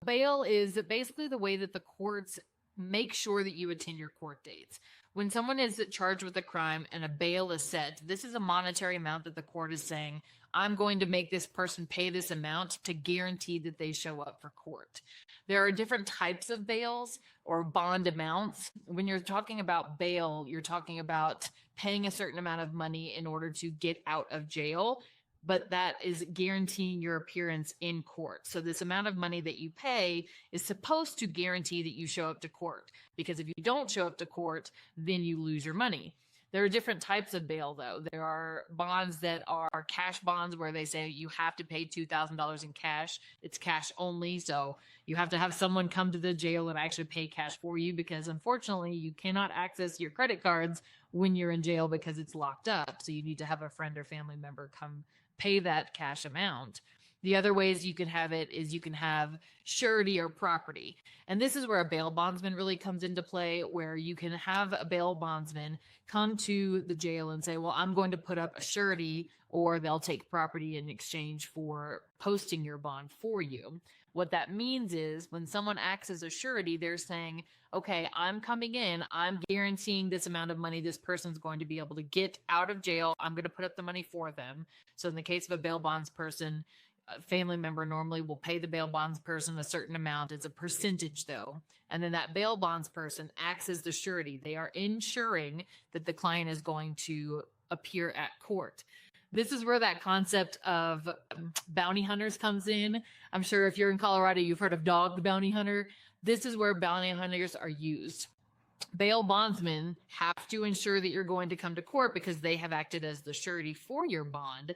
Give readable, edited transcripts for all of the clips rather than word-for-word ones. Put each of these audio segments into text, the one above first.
Bail is basically the way that the courts make sure that you attend your court dates. When someone is charged with a crime and a bail is set, this is a monetary amount that the court is saying, I'm going to make this person pay this amount to guarantee that they show up for court. There are different types of bails or bond amounts. When you're talking about bail, you're talking about paying a certain amount of money in order to get out of jail, but that is guaranteeing your appearance in court. So this amount of money that you pay is supposed to guarantee that you show up to court, because if you don't show up to court, then you lose your money. There are different types of bail, though. There are bonds that are cash bonds where they say you have to pay $2,000 in cash. It's cash only. So you have to have someone come to the jail and actually pay cash for you, because unfortunately you cannot access your credit cards when you're in jail because it's locked up. So you need to have a friend or family member come pay that cash amount. The other ways you can have it is you can have surety or property. And this is where a bail bondsman really comes into play, where you can have a bail bondsman come to the jail and say, well, I'm going to put up a surety, or they'll take property in exchange for posting your bond for you. What that means is when someone acts as a surety, they're saying, okay, I'm coming in, I'm guaranteeing this amount of money this person's going to be able to get out of jail. I'm going to put up the money for them. So in the case of a bail bonds person, a family member normally will pay the bail bonds person a certain amount. It's a percentage though. And then that bail bonds person acts as the surety. They are ensuring that the client is going to appear at court. This is where that concept of bounty hunters comes in. I'm sure if you're in Colorado, you've heard of dog the bounty hunter. This is where bounty hunters are used. Bail bondsmen have to ensure that you're going to come to court because they have acted as the surety for your bond.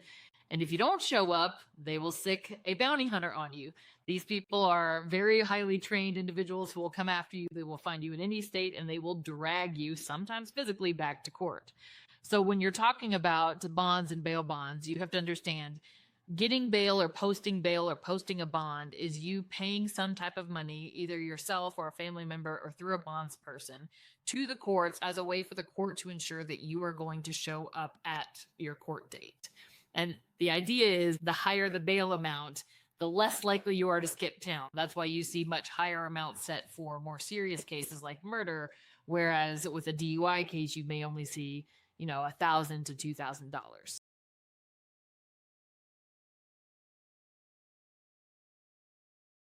And if you don't show up, they will sick a bounty hunter on you. These people are very highly trained individuals who will come after you. They will find you in any state and they will drag you, sometimes physically, back to court. So when you're talking about bonds and bail bonds, you have to understand getting bail or posting a bond is you paying some type of money, either yourself or a family member or through a bonds person, to the courts as a way for the court to ensure that you are going to show up at your court date. And the idea is the higher the bail amount, the less likely you are to skip town. That's why you see much higher amounts set for more serious cases like murder, whereas with a DUI case, you may only see, $1,000 to $2,000.